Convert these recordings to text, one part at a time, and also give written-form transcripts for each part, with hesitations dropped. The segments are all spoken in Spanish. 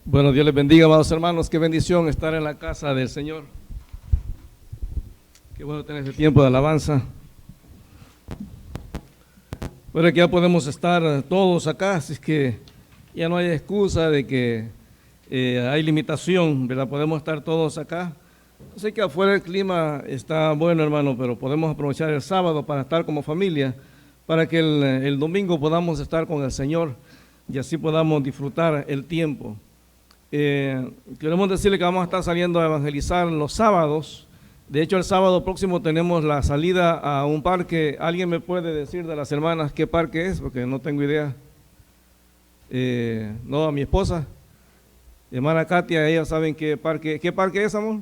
Bueno, Dios les bendiga, amados hermanos. Qué bendición estar en la casa del Señor. Qué bueno tener este tiempo de alabanza. Bueno, que ya podemos estar todos acá, así es que ya no hay excusa de que hay limitación, ¿verdad? Podemos estar todos acá. Sé que afuera el clima está bueno, hermano, pero podemos aprovechar el sábado para estar como familia, para que el domingo podamos estar con el Señor y así podamos disfrutar el tiempo. Queremos decirle que vamos a estar saliendo a evangelizar los sábados. De hecho, el sábado próximo tenemos la salida a un parque. ¿Alguien me puede decir de las hermanas qué parque es? Porque no tengo idea. No, a mi esposa, hermana Katia, ellas saben qué parque es, amor.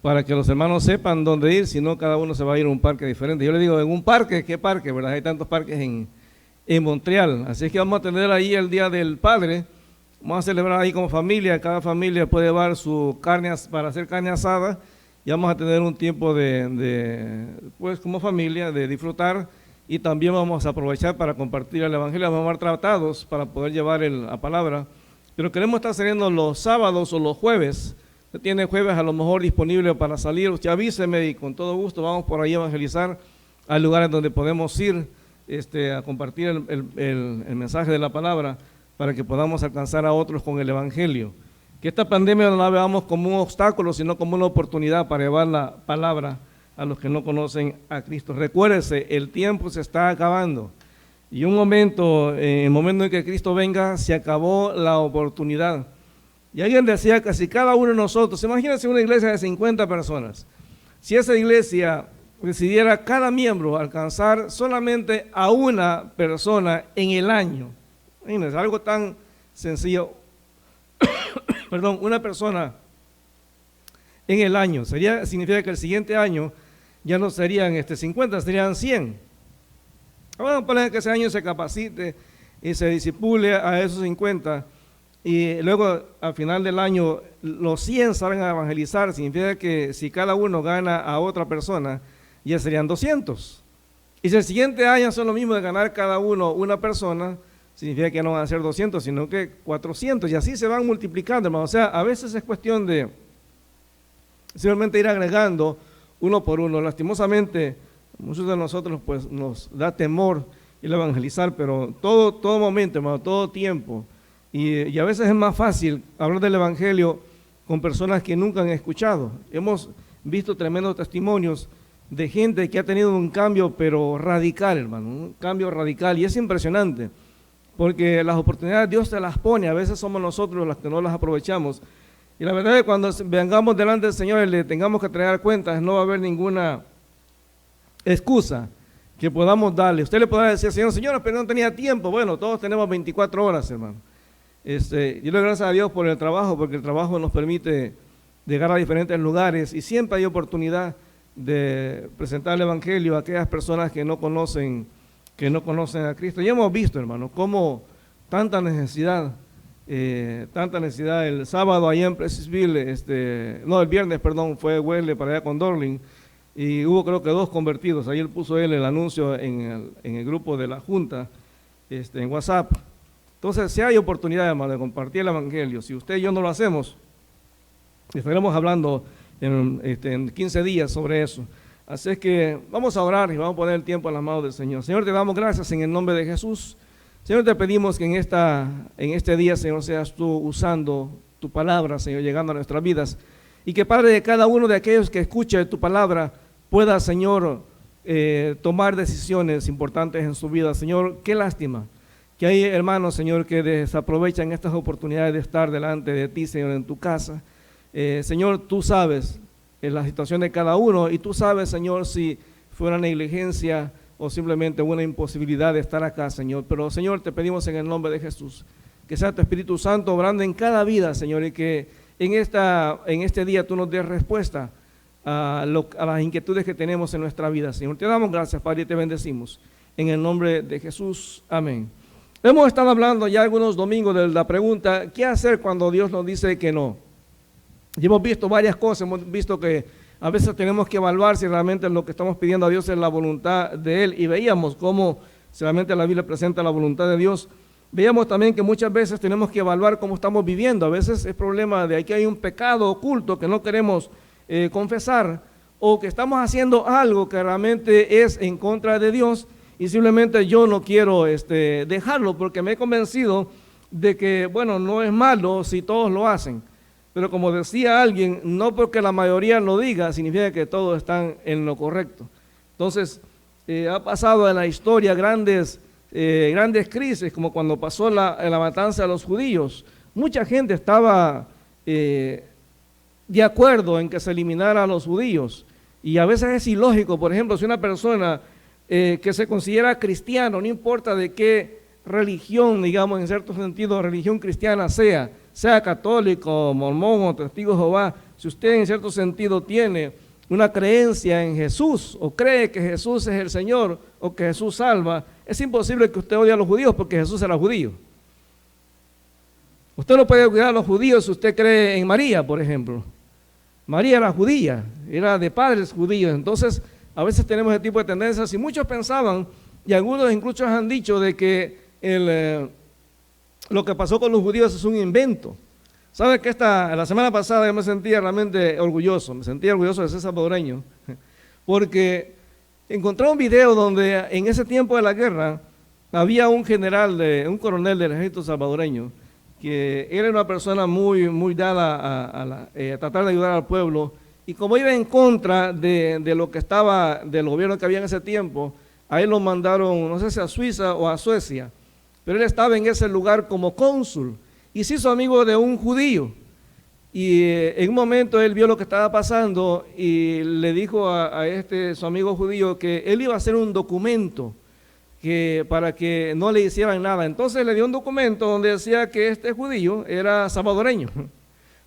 Para que los hermanos sepan dónde ir, si no cada uno se va a ir a un parque diferente. Yo le digo, en un parque, ¿qué parque? ¿Verdad? Hay tantos parques en Montreal, así es que vamos a tener ahí el Día del Padre. Vamos a celebrar ahí como familia. Cada familia puede llevar su carne para hacer carne asada y vamos a tener un tiempo pues como familia, de disfrutar, y también vamos a aprovechar para compartir el Evangelio. Vamos a dar tratados para poder llevar la palabra, pero queremos estar saliendo los sábados o los jueves. Usted tiene jueves a lo mejor disponible para salir, usted avíseme y con todo gusto vamos por ahí a evangelizar. Hay lugares donde podemos ir a compartir el mensaje de la palabra para que podamos alcanzar a otros con el Evangelio. Que esta pandemia no la veamos como un obstáculo, sino como una oportunidad para llevar la palabra a los que no conocen a Cristo. Recuérdese, el tiempo se está acabando y en el momento en que Cristo venga, se acabó la oportunidad. Y alguien decía que si cada uno de nosotros, imagínense una iglesia de 50 personas, si esa iglesia decidiera cada miembro alcanzar solamente a una persona en el año, imagínense, algo tan sencillo, perdón, una persona en el año, significa que el siguiente año ya no serían 50, serían 100. Vamos a poner que ese año se capacite y se disipule a esos 50, y luego al final del año los 100 salen a evangelizar. Significa que si cada uno gana a otra persona, ya serían 200. Y si el siguiente año son lo mismo de ganar cada uno una persona, significa que no van a ser 200, sino que 400, y así se van multiplicando, hermano. O sea, a veces es cuestión de simplemente ir agregando uno por uno. Lastimosamente, muchos de nosotros pues nos da temor ir a evangelizar, pero todo momento, hermano, todo tiempo. Y a veces es más fácil hablar del Evangelio con personas que nunca han escuchado. Hemos visto tremendos testimonios de gente que ha tenido un cambio, pero radical, hermano, un cambio radical, y es impresionante, porque las oportunidades Dios te las pone, a veces somos nosotros los que no las aprovechamos, y la verdad es que cuando vengamos delante del Señor y le tengamos que traer cuentas, no va a haber ninguna excusa que podamos darle. Usted le podrá decir, Señora, pero no tenía tiempo. Bueno, todos tenemos 24 horas, hermano. Yo le doy gracias a Dios por el trabajo, porque el trabajo nos permite llegar a diferentes lugares, y siempre hay oportunidad de presentar el Evangelio a aquellas personas que no conocen a Cristo. Y hemos visto, hermano, cómo tanta necesidad. El sábado allá en Pleasantville, el viernes, perdón, fue Wesley para allá con Dorling, y hubo creo que 2 convertidos. Ahí puso él el anuncio en el grupo de la Junta, en WhatsApp. Entonces, si hay oportunidad, hermano, de compartir el Evangelio, si usted y yo no lo hacemos, estaremos hablando en 15 días sobre eso. Así es que vamos a orar y vamos a poner el tiempo en las manos del Señor. Señor, te damos gracias en el nombre de Jesús. Señor, te pedimos que en este día, Señor, seas tú usando tu palabra, Señor, llegando a nuestras vidas, y que, Padre, de cada uno de aquellos que escuche tu palabra pueda, Señor, tomar decisiones importantes en su vida. Señor, qué lástima que hay hermanos, Señor, que desaprovechan estas oportunidades de estar delante de ti, Señor, en tu casa. Señor, tú sabes la situación de cada uno, y tú sabes, Señor, si fue una negligencia o simplemente una imposibilidad de estar acá, Señor. Pero, Señor, te pedimos en el nombre de Jesús que sea tu Espíritu Santo obrando en cada vida, Señor, y que en este día tú nos des respuesta a las inquietudes que tenemos en nuestra vida, Señor. Te damos gracias, Padre, y te bendecimos en el nombre de Jesús. Amén. Hemos estado hablando ya algunos domingos de la pregunta, ¿qué hacer cuando Dios nos dice que no? Y hemos visto varias cosas. Hemos visto que a veces tenemos que evaluar si realmente lo que estamos pidiendo a Dios es la voluntad de Él, y veíamos cómo realmente la Biblia presenta la voluntad de Dios. Veíamos también que muchas veces tenemos que evaluar cómo estamos viviendo. A veces es problema de que hay un pecado oculto que no queremos confesar, o que estamos haciendo algo que realmente es en contra de Dios y simplemente yo no quiero dejarlo porque me he convencido de que, bueno, no es malo si todos lo hacen. Pero como decía alguien, no porque la mayoría lo diga significa que todos están en lo correcto. Entonces, ha pasado en la historia grandes crisis, como cuando pasó la matanza de los judíos. Mucha gente estaba de acuerdo en que se eliminara a los judíos, y a veces es ilógico. Por ejemplo, si una persona que se considera cristiano, no importa de qué religión, digamos en cierto sentido, religión cristiana sea católico, mormón o testigo de Jehová, si usted en cierto sentido tiene una creencia en Jesús o cree que Jesús es el Señor o que Jesús salva, es imposible que usted odie a los judíos porque Jesús era judío. Usted no puede odiar a los judíos si usted cree en María, por ejemplo. María era judía, era de padres judíos. Entonces, a veces tenemos ese tipo de tendencias y muchos pensaban, y algunos incluso han dicho de que lo que pasó con los judíos es un invento. ¿Sabe que la semana pasada yo me sentía realmente orgulloso? Me sentía orgulloso de ser salvadoreño, porque encontré un video donde en ese tiempo de la guerra había un coronel del ejército salvadoreño, que era una persona muy dada a tratar de ayudar al pueblo, y como iba en contra de lo que estaba, del gobierno que había en ese tiempo, a él lo mandaron, no sé si a Suiza o a Suecia, pero él estaba en ese lugar como cónsul, y se hizo amigo de un judío, y en un momento él vio lo que estaba pasando, y le dijo a su amigo judío que él iba a hacer un documento, para que no le hicieran nada. Entonces le dio un documento donde decía que este judío era salvadoreño.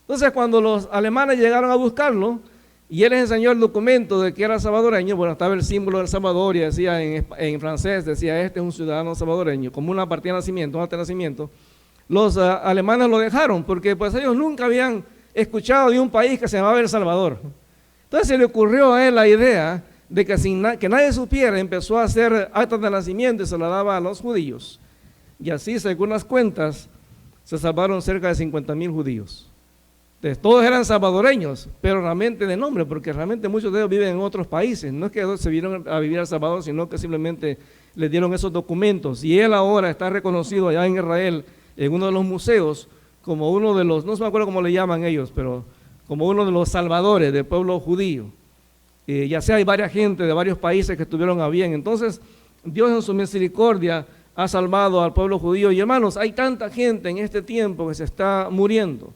Entonces cuando los alemanes llegaron a buscarlo y él les enseñó el documento de que era salvadoreño, bueno, estaba el símbolo del Salvador y decía en francés, decía este es un ciudadano salvadoreño, como una partida de nacimiento, un acta de nacimiento. Los alemanes lo dejaron porque pues ellos nunca habían escuchado de un país que se llamaba El Salvador. Entonces se le ocurrió a él la idea de que que nadie supiera, empezó a hacer actas de nacimiento y se la daba a los judíos. Y así, según las cuentas, se salvaron cerca de 50,000 judíos. Entonces, todos eran salvadoreños, pero realmente de nombre, porque realmente muchos de ellos viven en otros países. No es que se vinieron a vivir a El Salvador, sino que simplemente les dieron esos documentos. Y él ahora está reconocido allá en Israel, en uno de los museos, como uno de los, no se me acuerdo cómo le llaman ellos, pero como uno de los salvadores del pueblo judío. Ya sea hay varias gente de varios países que estuvieron a bien. Entonces Dios en su misericordia ha salvado al pueblo judío. Y hermanos, hay tanta gente en este tiempo que se está muriendo,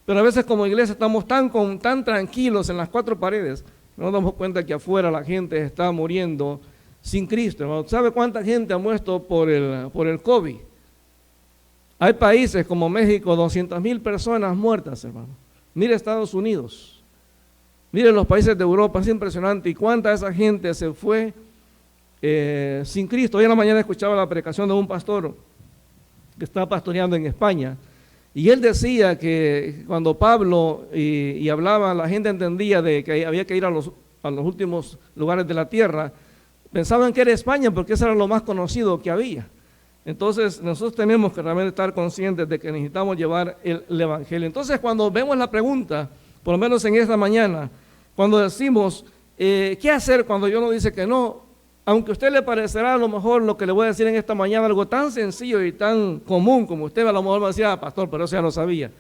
pero a veces como iglesia estamos tan tranquilos en las cuatro paredes, no nos damos cuenta que afuera la gente está muriendo sin Cristo, hermano. ¿Sabe cuánta gente ha muerto por el COVID? Hay países como México, 200,000 personas muertas, hermano. Mire Estados Unidos. Miren los países de Europa, es impresionante, y cuánta de esa gente se fue sin Cristo. Hoy en la mañana escuchaba la predicación de un pastor que estaba pastoreando en España, y él decía que cuando Pablo y hablaba, la gente entendía de que había que ir a los últimos lugares de la tierra, pensaban que era España porque eso era lo más conocido que había. Entonces nosotros tenemos que realmente estar conscientes de que necesitamos llevar el Evangelio. Entonces cuando vemos la pregunta, por lo menos en esta mañana, cuando decimos, ¿qué hacer cuando Dios nos dice que no? Aunque a usted le parecerá a lo mejor lo que le voy a decir en esta mañana algo tan sencillo y tan común como usted a lo mejor va a decir, pastor, pero eso ya lo sabía.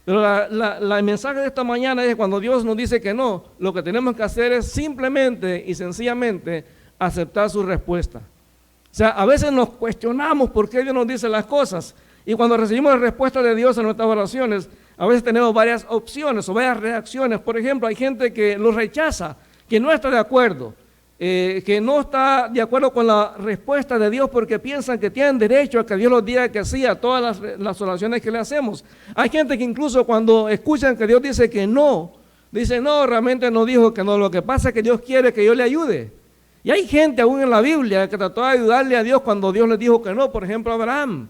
Pero el mensaje de esta mañana es cuando Dios nos dice que no, lo que tenemos que hacer es simplemente y sencillamente aceptar su respuesta. O sea, a veces nos cuestionamos por qué Dios nos dice las cosas, y cuando recibimos la respuesta de Dios en nuestras oraciones, a veces tenemos varias opciones o varias reacciones. Por ejemplo, hay gente que lo rechaza, que no está de acuerdo, que no está de acuerdo con la respuesta de Dios porque piensan que tienen derecho a que Dios los diga que sí a todas las oraciones que le hacemos. Hay gente que incluso cuando escuchan que Dios dice que no, dice no, realmente no dijo que no, lo que pasa es que Dios quiere que yo le ayude. Y hay gente aún en la Biblia que trató de ayudarle a Dios cuando Dios le dijo que no. Por ejemplo, Abraham.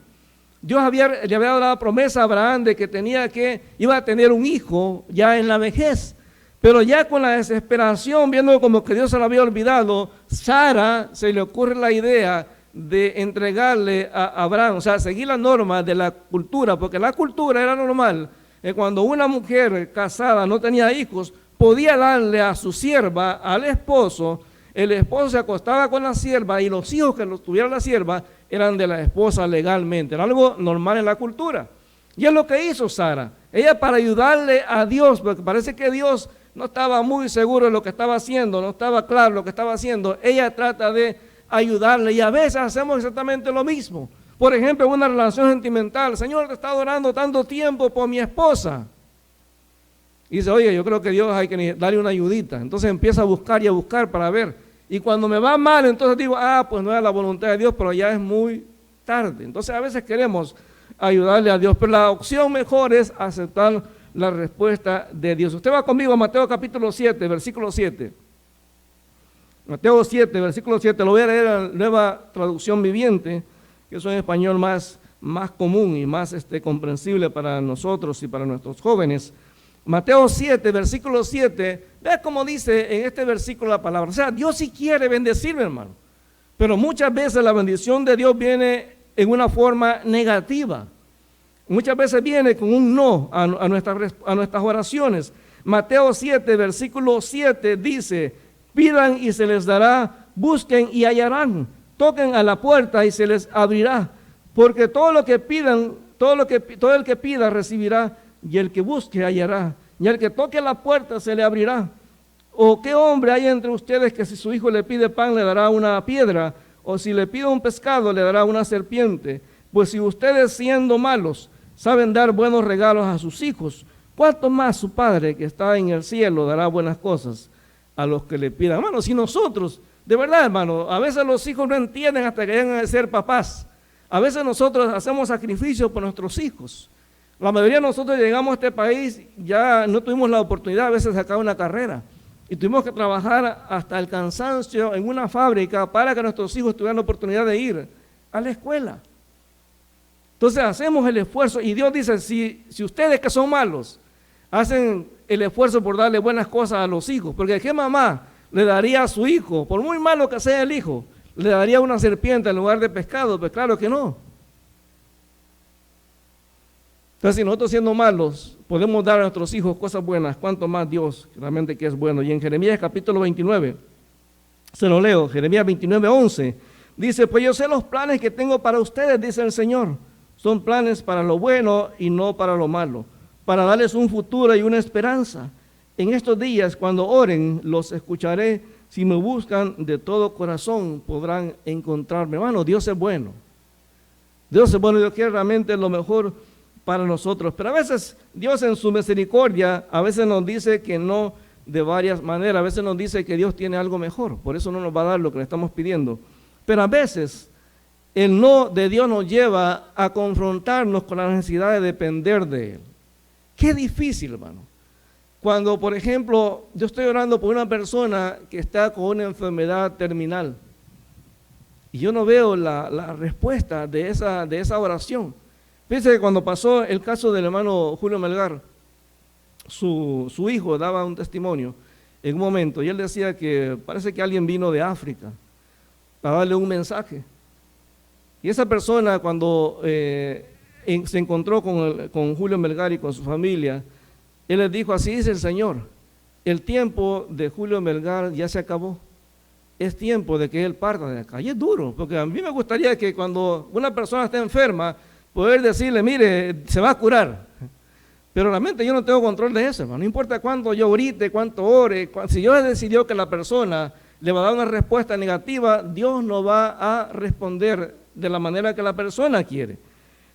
Dios le había dado la promesa a Abraham de que iba a tener un hijo ya en la vejez, pero ya con la desesperación, viendo como que Dios se lo había olvidado, Sara se le ocurre la idea de entregarle a Abraham, o sea, seguir la norma de la cultura, porque la cultura era normal, cuando una mujer casada no tenía hijos, podía darle a su sierva, al esposo, el esposo se acostaba con la sierva y los hijos que los tuviera la sierva eran de la esposa legalmente, era algo normal en la cultura. Y es lo que hizo Sara, ella para ayudarle a Dios, porque parece que Dios no estaba muy seguro de lo que estaba haciendo, no estaba claro lo que estaba haciendo, ella trata de ayudarle y a veces hacemos exactamente lo mismo. Por ejemplo, en una relación sentimental, Señor, te he estado orando tanto tiempo por mi esposa. Y dice, oye, yo creo que Dios hay que darle una ayudita. Entonces empieza a buscar y a buscar para ver. Y cuando me va mal, entonces digo, pues no es la voluntad de Dios, pero ya es muy tarde. Entonces a veces queremos ayudarle a Dios, pero la opción mejor es aceptar la respuesta de Dios. Usted va conmigo a Mateo capítulo 7, versículo 7. Mateo 7, versículo 7, lo voy a leer en la Nueva Traducción Viviente, que es un español más común y más comprensible para nosotros y para nuestros jóvenes. Mateo 7, versículo 7, vea cómo dice en este versículo la palabra. O sea, Dios sí quiere bendecirme, hermano, pero muchas veces la bendición de Dios viene en una forma negativa. Muchas veces viene con un no a nuestras oraciones. Mateo 7, versículo 7 dice, pidan y se les dará, busquen y hallarán, toquen a la puerta y se les abrirá, porque todo el que pida recibirá, y el que busque hallará, y al que toque la puerta se le abrirá. ¿O qué hombre hay entre ustedes que si su hijo le pide pan le dará una piedra, o si le pide un pescado le dará una serpiente? Pues si ustedes siendo malos saben dar buenos regalos a sus hijos, ¿cuánto más su Padre que está en el cielo dará buenas cosas a los que le pidan? Hermano, si nosotros, de verdad, hermano, a veces los hijos no entienden hasta que llegan a ser papás. A veces nosotros hacemos sacrificios por nuestros hijos. La mayoría de nosotros llegamos a este país, ya no tuvimos la oportunidad a veces de sacar una carrera y tuvimos que trabajar hasta el cansancio en una fábrica para que nuestros hijos tuvieran la oportunidad de ir a la escuela. Entonces hacemos el esfuerzo y Dios dice, si ustedes que son malos hacen el esfuerzo por darle buenas cosas a los hijos, porque ¿qué mamá le daría a su hijo, por muy malo que sea el hijo, le daría una serpiente en lugar de pescado? Pues claro que no. Entonces, si nosotros siendo malos podemos dar a nuestros hijos cosas buenas, ¿cuánto más Dios realmente que es bueno? Y en Jeremías capítulo 29, se lo leo, Jeremías 29, 11, dice, pues yo sé los planes que tengo para ustedes, dice el Señor, son planes para lo bueno y no para lo malo, para darles un futuro y una esperanza. En estos días, cuando oren, los escucharé, si me buscan de todo corazón, podrán encontrarme. Hermano, Dios es bueno. Dios es bueno, Dios quiere realmente lo mejor para nosotros, pero a veces Dios en su misericordia, a veces nos dice que no de varias maneras, a veces nos dice que Dios tiene algo mejor, por eso no nos va a dar lo que le estamos pidiendo, pero a veces el no de Dios nos lleva a confrontarnos con la necesidad de depender de Él. Qué difícil, hermano, cuando por ejemplo yo estoy orando por una persona que está con una enfermedad terminal y yo no veo la respuesta de esa oración. Fíjense que cuando pasó el caso del hermano Julio Melgar, su hijo daba un testimonio en un momento y él decía que parece que alguien vino de África para darle un mensaje. Y esa persona cuando se encontró con Julio Melgar y con su familia, él les dijo, así dice el Señor, el tiempo de Julio Melgar ya se acabó, es tiempo de que él parta de acá. Y es duro, porque a mí me gustaría que cuando una persona está enferma, poder decirle, mire, se va a curar. Pero realmente yo no tengo control de eso, hermano. No importa cuánto yo grite, cuánto ore, si Dios decidió que la persona le va a dar una respuesta negativa, Dios no va a responder de la manera que la persona quiere.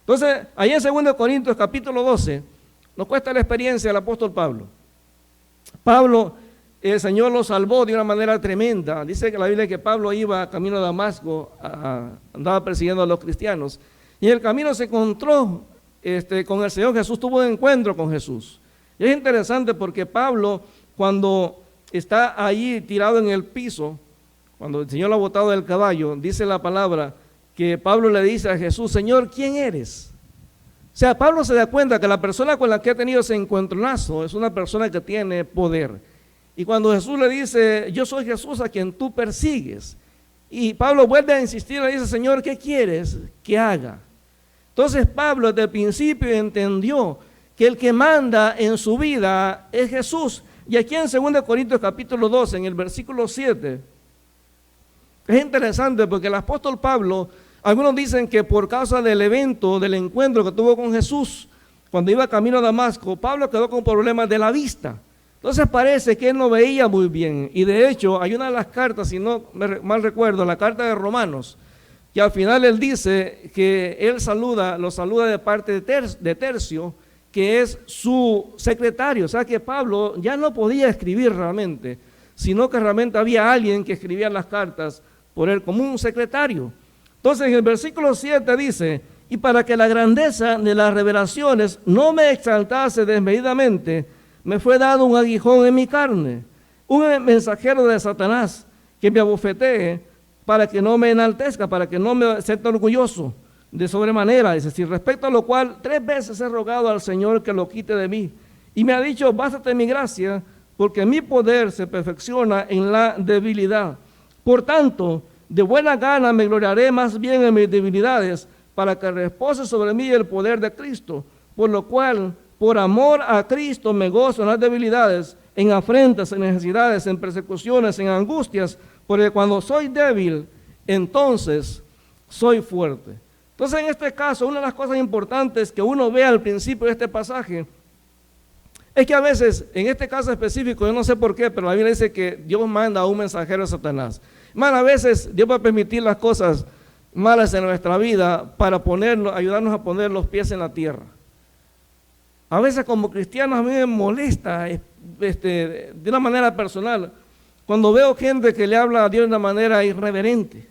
Entonces, ahí en 2 Corintios capítulo 12, nos cuesta la experiencia del apóstol Pablo. Pablo, el Señor lo salvó de una manera tremenda. Dice que la Biblia que Pablo iba camino a Damasco, andaba persiguiendo a los cristianos. Y en el camino se encontró con el Señor Jesús, tuvo un encuentro con Jesús. Y es interesante porque Pablo, cuando está allí tirado en el piso, cuando el Señor lo ha botado del caballo, dice la palabra que Pablo le dice a Jesús, Señor, ¿quién eres? O sea, Pablo se da cuenta que la persona con la que ha tenido ese encuentronazo es una persona que tiene poder. Y cuando Jesús le dice, yo soy Jesús a quien tú persigues, Y Pablo vuelve a insistir, le dice, Señor, ¿qué quieres que haga? Entonces Pablo desde el principio entendió que el que manda en su vida es Jesús. Y aquí en 2 Corintios capítulo 12, en el versículo 7, es interesante porque el apóstol Pablo, algunos dicen que por causa del evento, del encuentro que tuvo con Jesús, cuando iba camino a Damasco, Pablo quedó con problemas de la vista. Entonces parece que él no veía muy bien. Y de hecho, hay una de las cartas, si no mal recuerdo, la carta de Romanos, que al final él dice que él lo saluda de parte de Tercio, que es su secretario. O sea que Pablo ya no podía escribir realmente, sino que realmente había alguien que escribía las cartas por él como un secretario. Entonces en el versículo 7 dice, y para que la grandeza de las revelaciones no me exaltase desmedidamente, me fue dado un aguijón en mi carne, un mensajero de Satanás que me abofetee para que no me enaltezca, para que no me sienta orgulloso de sobremanera. Es decir, respecto a lo cual 3 veces he rogado al Señor que lo quite de mí. Y me ha dicho, bástate mi gracia, porque mi poder se perfecciona en la debilidad. Por tanto, de buena gana me gloriaré más bien en mis debilidades, para que repose sobre mí el poder de Cristo. Por lo cual, por amor a Cristo me gozo en las debilidades, en afrentas, en necesidades, en persecuciones, en angustias, porque cuando soy débil, entonces soy fuerte. Entonces en este caso, una de las cosas importantes que uno ve al principio de este pasaje, es que a veces, en este caso específico, yo no sé por qué, pero la Biblia dice que Dios manda a un mensajero a Satanás. Hermano, a veces Dios va a permitir las cosas malas en nuestra vida para ayudarnos a poner los pies en la tierra. A veces como cristianos a mí me molesta de una manera personal cuando veo gente que le habla a Dios de una manera irreverente.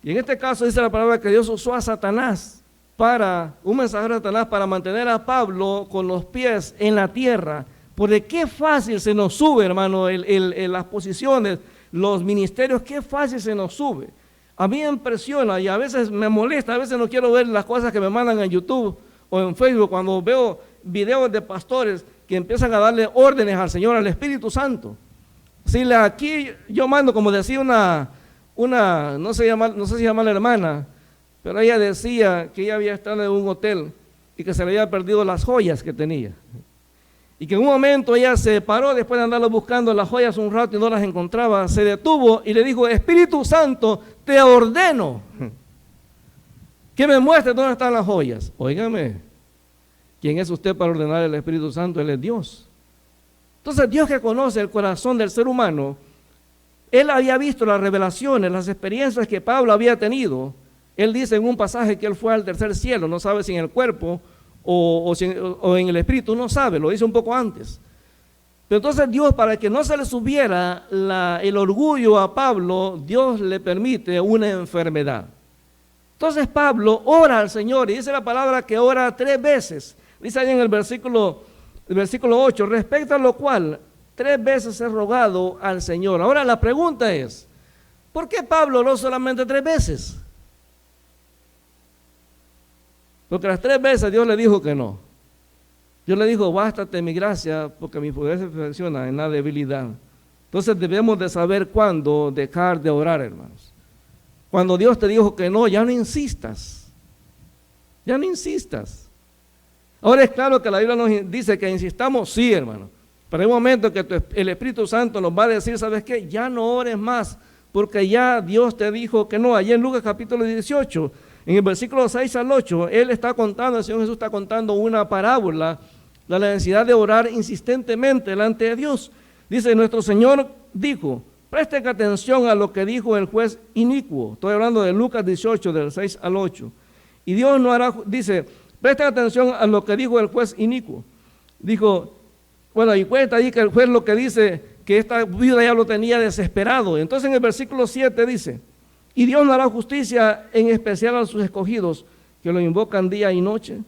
Y en este caso dice la palabra que Dios usó a Satanás un mensajero de Satanás para mantener a Pablo con los pies en la tierra. Porque qué fácil se nos sube, hermano, las posiciones, los ministerios, qué fácil se nos sube. A mí me impresiona y a veces me molesta, a veces no quiero ver las cosas que me mandan en YouTube o en Facebook, cuando veo videos de pastores que empiezan a darle órdenes al Señor, al Espíritu Santo. Si aquí yo mando, como decía no sé si llama la hermana, pero ella decía que ella había estado en un hotel y que se le había perdido las joyas que tenía. Y que en un momento ella se paró después de andarlo buscando las joyas un rato y no las encontraba, se detuvo y le dijo, Espíritu Santo, te ordeno que me muestre dónde están las joyas. Óigame, ¿quién es usted para ordenar al Espíritu Santo? Él es Dios. Entonces Dios, que conoce el corazón del ser humano, Él había visto las revelaciones, las experiencias que Pablo había tenido. Él dice en un pasaje que él fue al tercer cielo, no sabe si en el cuerpo o en el espíritu, no sabe, lo dice un poco antes. Pero entonces Dios, para que no se le subiera el orgullo a Pablo, Dios le permite una enfermedad. Entonces Pablo ora al Señor y dice la palabra que ora 3 veces. Dice ahí en el versículo 8, respecto a lo cual 3 veces he rogado al Señor. Ahora la pregunta es, ¿por qué Pablo oró solamente 3 veces? Porque las 3 veces Dios le dijo que no. Dios le dijo, bástate mi gracia, porque mi poder se perfecciona en la debilidad. Entonces debemos de saber cuándo dejar de orar, hermanos. Cuando Dios te dijo que no, ya no insistas. Ya no insistas. Ahora es claro que la Biblia nos dice que insistamos, sí, hermano. Pero hay un momento que el Espíritu Santo nos va a decir, ¿sabes qué? Ya no ores más, porque ya Dios te dijo que no. Allí en Lucas capítulo 18, en el versículo 6 al 8, el Señor Jesús está contando una parábola de la necesidad de orar insistentemente delante de Dios. Dice, nuestro Señor dijo, presten atención a lo que dijo el juez inicuo. Estoy hablando de Lucas 18, del 6 al 8. Y Dios no hará, dice, presten atención a lo que dijo el juez inicuo. Dijo, bueno, y cuenta ahí que el juez lo que dice, que esta vida ya lo tenía desesperado. Entonces en el versículo 7 dice, y Dios no hará justicia en especial a sus escogidos, que lo invocan día y noche.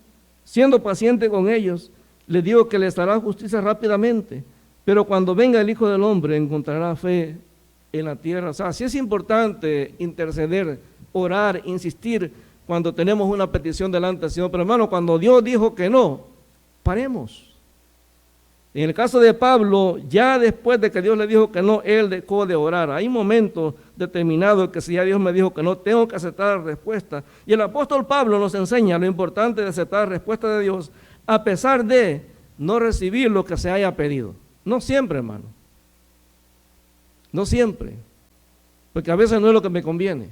Siendo paciente con ellos, les digo que les hará justicia rápidamente, pero cuando venga el Hijo del Hombre encontrará fe en la tierra. O sea, sí es importante interceder, orar, insistir cuando tenemos una petición delante del Señor. Pero hermano, cuando Dios dijo que no, paremos. En el caso de Pablo, ya después de que Dios le dijo que no, él dejó de orar. Hay momentos determinados que si ya Dios me dijo que no, tengo que aceptar la respuesta. Y el apóstol Pablo nos enseña lo importante de aceptar la respuesta de Dios, a pesar de no recibir lo que se haya pedido. No siempre, hermano. No siempre. Porque a veces no es lo que me conviene.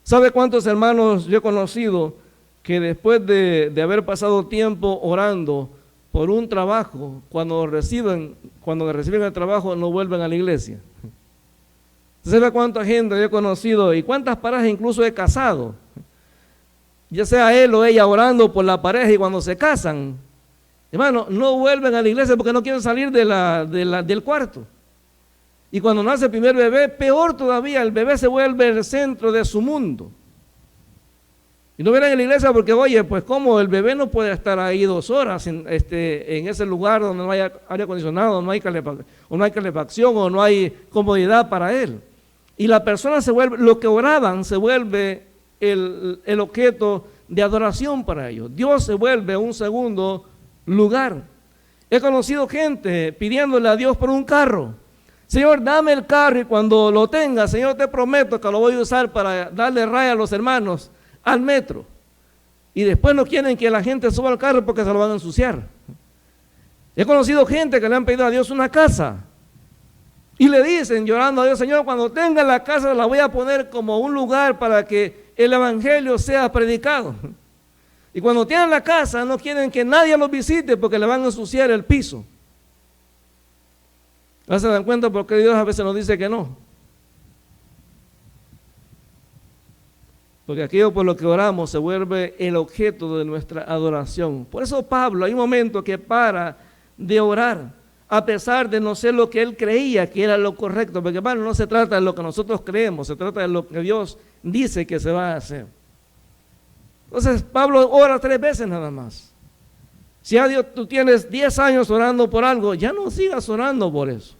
¿Sabe cuántos hermanos yo he conocido que después de haber pasado tiempo orando por un trabajo, cuando reciben el trabajo no vuelven a la iglesia? ¿Usted sabe cuánta gente yo he conocido y cuántas parejas incluso he casado? Ya sea él o ella orando por la pareja y cuando se casan, hermano, no vuelven a la iglesia porque no quieren salir del cuarto. Y cuando nace el primer bebé, peor todavía, el bebé se vuelve el centro de su mundo. Y no vienen a la iglesia porque, oye, pues como el bebé no puede estar ahí 2 horas en ese lugar donde no hay aire acondicionado, no hay calefacción o no hay comodidad para él. Y la persona se vuelve, lo que oraban se vuelve el objeto de adoración para ellos. Dios se vuelve un segundo lugar. He conocido gente pidiéndole a Dios por un carro. Señor, dame el carro y cuando lo tenga, Señor, te prometo que lo voy a usar para darle raya a los hermanos al metro. Y después no quieren que la gente suba al carro porque se lo van a ensuciar. He conocido gente que le han pedido a Dios una casa y le dicen llorando a Dios, Señor, cuando tenga la casa la voy a poner como un lugar para que el evangelio sea predicado. Y cuando tienen la casa no quieren que nadie los visite porque le van a ensuciar el piso. ¿No se dan cuenta por qué Dios a veces nos dice que no? Porque aquello por lo que oramos se vuelve el objeto de nuestra adoración. Por eso Pablo, hay un momento que para de orar, a pesar de no ser lo que él creía que era lo correcto, porque hermano, no se trata de lo que nosotros creemos, se trata de lo que Dios dice que se va a hacer. Entonces Pablo ora 3 veces nada más. Si a Dios tú tienes 10 años orando por algo, ya no sigas orando por eso.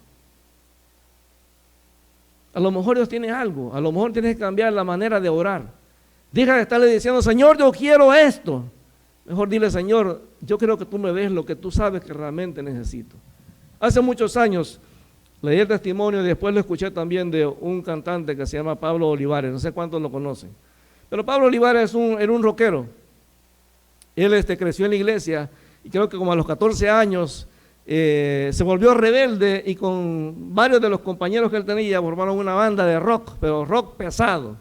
A lo mejor Dios tiene algo, a lo mejor tienes que cambiar la manera de orar. Deja de estarle diciendo, Señor, yo quiero esto. Mejor dile, Señor, yo quiero que tú me des lo que tú sabes que realmente necesito. Hace muchos años leí el testimonio y después lo escuché también de un cantante que se llama Pablo Olivares, no sé cuántos lo conocen. Pero Pablo Olivares era un rockero. Él creció en la iglesia y creo que como a los 14 años se volvió rebelde y con varios de los compañeros que él tenía formaron una banda de rock, pero rock pesado.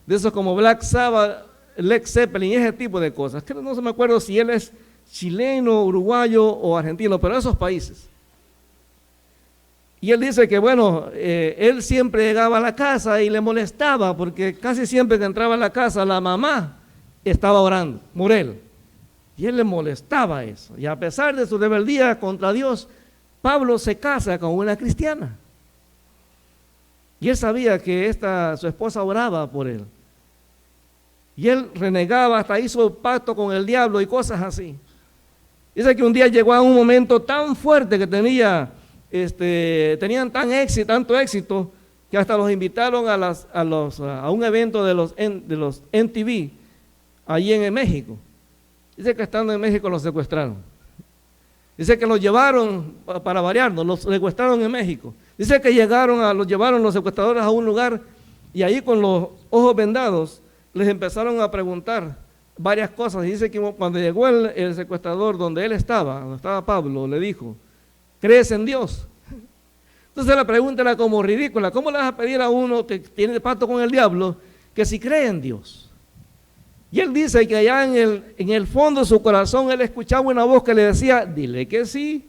De esos como Black Sabbath, Led Zeppelin y ese tipo de cosas. Que no se me acuerdo si él es chileno, uruguayo o argentino, pero esos países. Y él dice que bueno, él siempre llegaba a la casa y le molestaba porque casi siempre que entraba a la casa la mamá estaba orando por él. Y él le molestaba eso. Y a pesar de su rebeldía contra Dios, Pablo se casa con una cristiana. Y él sabía que su esposa oraba por él. Y él renegaba, hasta hizo pacto con el diablo y cosas así. Dice que un día llegó a un momento tan fuerte que tenían tanto éxito, que hasta los invitaron a un evento de los MTV, allí en México. Dice que estando en México los secuestraron. Dice que los llevaron, para variarnos, los secuestraron en México. Dice que los llevaron los secuestradores a un lugar y ahí con los ojos vendados les empezaron a preguntar varias cosas. Y dice que cuando llegó el secuestrador donde estaba Pablo, le dijo, ¿crees en Dios? Entonces la pregunta era como ridícula. ¿Cómo le vas a pedir a uno que tiene pacto con el diablo que si cree en Dios? Y él dice que allá en el fondo de su corazón él escuchaba una voz que le decía, dile que sí,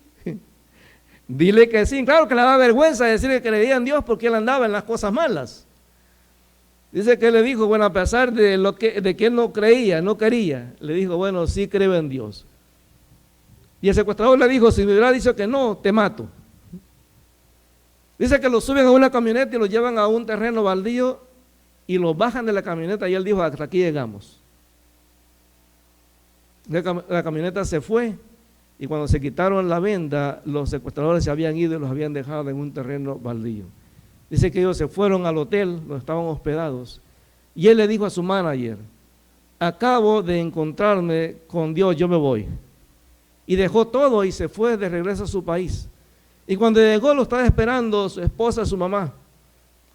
dile que sí. Claro que le daba vergüenza decirle que creía en Dios porque él andaba en las cosas malas. Dice que él le dijo, bueno, a pesar de que él no creía, no quería, le dijo, bueno, sí creo en Dios. Y el secuestrador le dijo, si me hubiera dicho que no, te mato. Dice que lo suben a una camioneta y lo llevan a un terreno baldío y lo bajan de la camioneta y él dijo, hasta aquí llegamos. La camioneta se fue y cuando se quitaron la venda, los secuestradores se habían ido y los habían dejado en un terreno baldío. Dice que ellos se fueron al hotel donde estaban hospedados y él le dijo a su manager, acabo de encontrarme con Dios, yo me voy. y dejó todo y se fue de regreso a su país. Y cuando llegó lo estaba esperando su esposa, su mamá.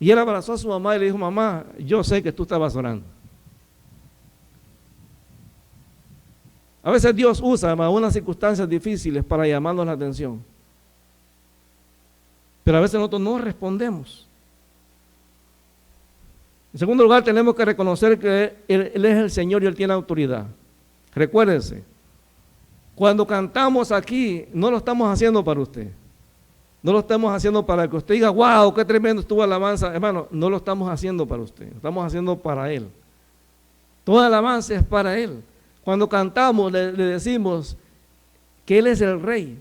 Y él abrazó a su mamá y le dijo, mamá, yo sé que tú estabas orando. A veces Dios usa unas circunstancias difíciles para llamarnos la atención. Pero a veces nosotros no respondemos. En segundo lugar, tenemos que reconocer que Él es el Señor y Él tiene autoridad. Recuérdense, cuando cantamos aquí, no lo estamos haciendo para usted. No lo estamos haciendo para que usted diga, wow, qué tremendo estuvo alabanza. Hermano, no lo estamos haciendo para usted, lo estamos haciendo para Él. Toda alabanza es para Él. Cuando cantamos, le decimos que Él es el Rey,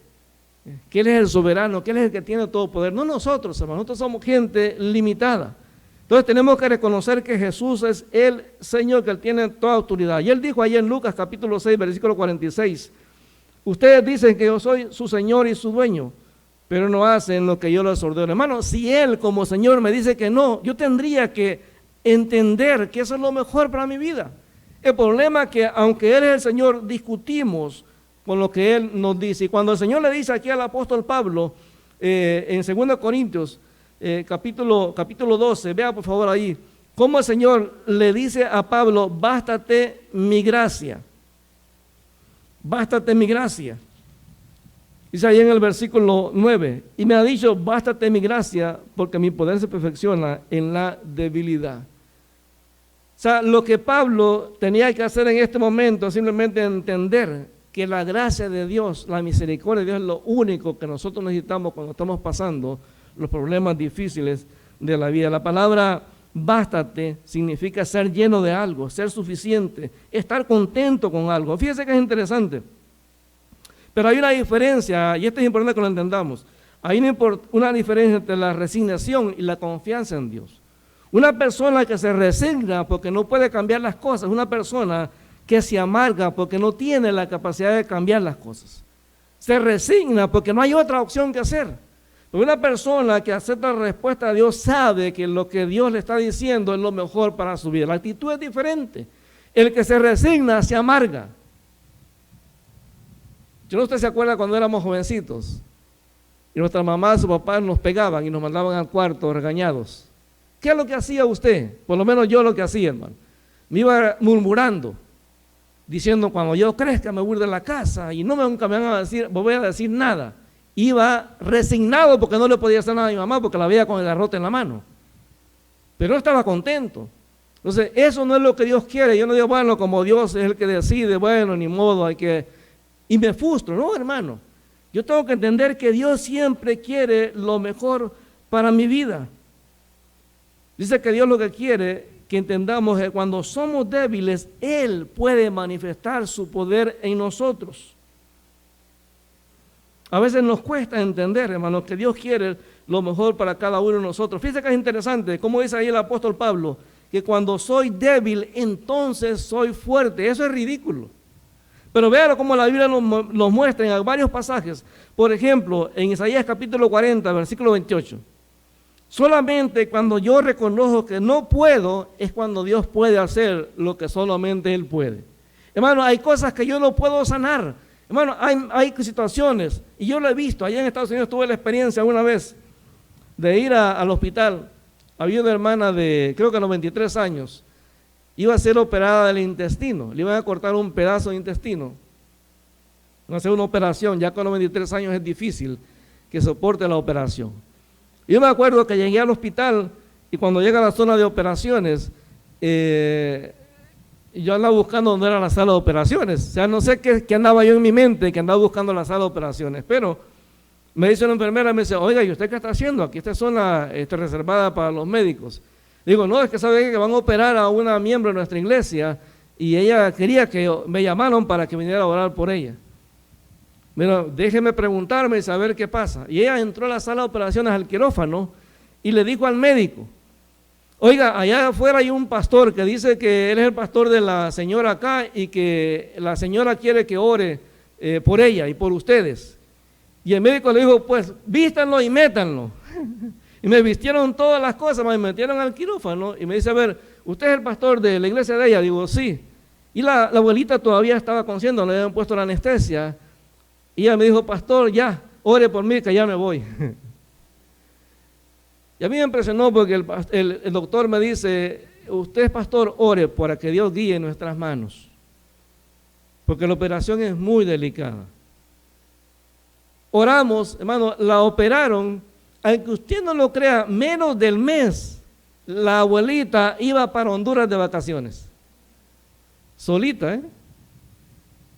que Él es el soberano, que Él es el que tiene todo poder. No nosotros, hermano, nosotros somos gente limitada. Entonces tenemos que reconocer que Jesús es el Señor, que Él tiene toda autoridad. Y Él dijo ahí en Lucas capítulo 6, versículo 46, ustedes dicen que yo soy su Señor y su dueño, pero no hacen lo que yo les ordeno. Hermano, si Él como Señor me dice que no, yo tendría que entender que eso es lo mejor para mi vida. El problema es que aunque Él es el Señor, discutimos con lo que Él nos dice. Y cuando el Señor le dice aquí al apóstol Pablo, en 2 Corintios, capítulo 12, vea por favor ahí, cómo el Señor le dice a Pablo, bástate mi gracia. Bástate mi gracia. Dice ahí en el versículo 9, y me ha dicho, bástate mi gracia, porque mi poder se perfecciona en la debilidad. O sea, lo que Pablo tenía que hacer en este momento es simplemente entender que la gracia de Dios, la misericordia de Dios es lo único que nosotros necesitamos cuando estamos pasando los problemas difíciles de la vida. La palabra bástate significa ser lleno de algo, ser suficiente, estar contento con algo. Fíjese que es interesante. Pero hay una diferencia, y esto es importante que lo entendamos. Hay una diferencia entre la resignación y la confianza en Dios. Una persona que se resigna porque no puede cambiar las cosas, es una persona que se amarga porque no tiene la capacidad de cambiar las cosas. Se resigna porque no hay otra opción que hacer. Pero una persona que acepta la respuesta de Dios sabe que lo que Dios le está diciendo es lo mejor para su vida. La actitud es diferente. El que se resigna se amarga. Yo no sé si usted se acuerda cuando éramos jovencitos y nuestra mamá y su papá nos pegaban y nos mandaban al cuarto regañados. ¿Qué es lo que hacía usted? Por lo menos yo lo que hacía, hermano. Me iba murmurando, diciendo, cuando yo crezca me voy a ir de la casa y nunca me van a decir, voy a decir nada. Iba resignado porque no le podía hacer nada a mi mamá porque la veía con el garrote en la mano. Pero no estaba contento. Entonces, eso no es lo que Dios quiere. Yo no digo, bueno, como Dios es el que decide, bueno, ni modo, hay que... Y me frustro. No, hermano. Yo tengo que entender que Dios siempre quiere lo mejor para mi vida. Dice que Dios lo que quiere que entendamos es que cuando somos débiles, Él puede manifestar su poder en nosotros. A veces nos cuesta entender, hermanos, que Dios quiere lo mejor para cada uno de nosotros. Fíjense que es interesante, como dice ahí el apóstol Pablo, que cuando soy débil, entonces soy fuerte. Eso es ridículo. Pero vean cómo la Biblia nos muestra en varios pasajes. Por ejemplo, en Isaías capítulo 40, versículo 28. Solamente cuando yo reconozco que no puedo, es cuando Dios puede hacer lo que solamente Él puede. Hermano, hay cosas que yo no puedo sanar. Hermano, hay situaciones, y yo lo he visto, allá en Estados Unidos tuve la experiencia una vez de ir al hospital. Había una hermana de, creo que 93 años, iba a ser operada del intestino, le iban a cortar un pedazo de intestino, iban a hacer una operación, ya con 93 años es difícil que soporte la operación. Yo me acuerdo que llegué al hospital y cuando llega a la zona de operaciones, yo andaba buscando dónde era la sala de operaciones. O sea, no sé qué andaba yo en mi mente, que andaba buscando la sala de operaciones, pero me dice una enfermera, me dice, oiga, ¿y usted qué está haciendo? Aquí esta zona reservada para los médicos. Digo, no, es que sabe que van a operar a una miembro de nuestra iglesia y ella quería que me llamaran para que viniera a orar por ella. Pero déjeme preguntarme y saber qué pasa. Y ella entró a la sala de operaciones al quirófano y le dijo al médico, oiga, allá afuera hay un pastor que dice que él es el pastor de la señora acá y que la señora quiere que ore por ella y por ustedes. Y el médico le dijo, pues vístanlo y métanlo. Y me vistieron todas las cosas, me metieron al quirófano y me dice, a ver, ¿usted es el pastor de la iglesia de ella? Digo, sí. Y la abuelita todavía estaba consciente, le habían puesto la anestesia. Y ella me dijo, pastor, ya, ore por mí que ya me voy. Y a mí me impresionó porque el doctor me dice, usted, pastor, ore para que Dios guíe nuestras manos, porque la operación es muy delicada. Oramos, hermano, la operaron, aunque usted no lo crea, menos del mes, la abuelita iba para Honduras de vacaciones. Solita, ¿eh?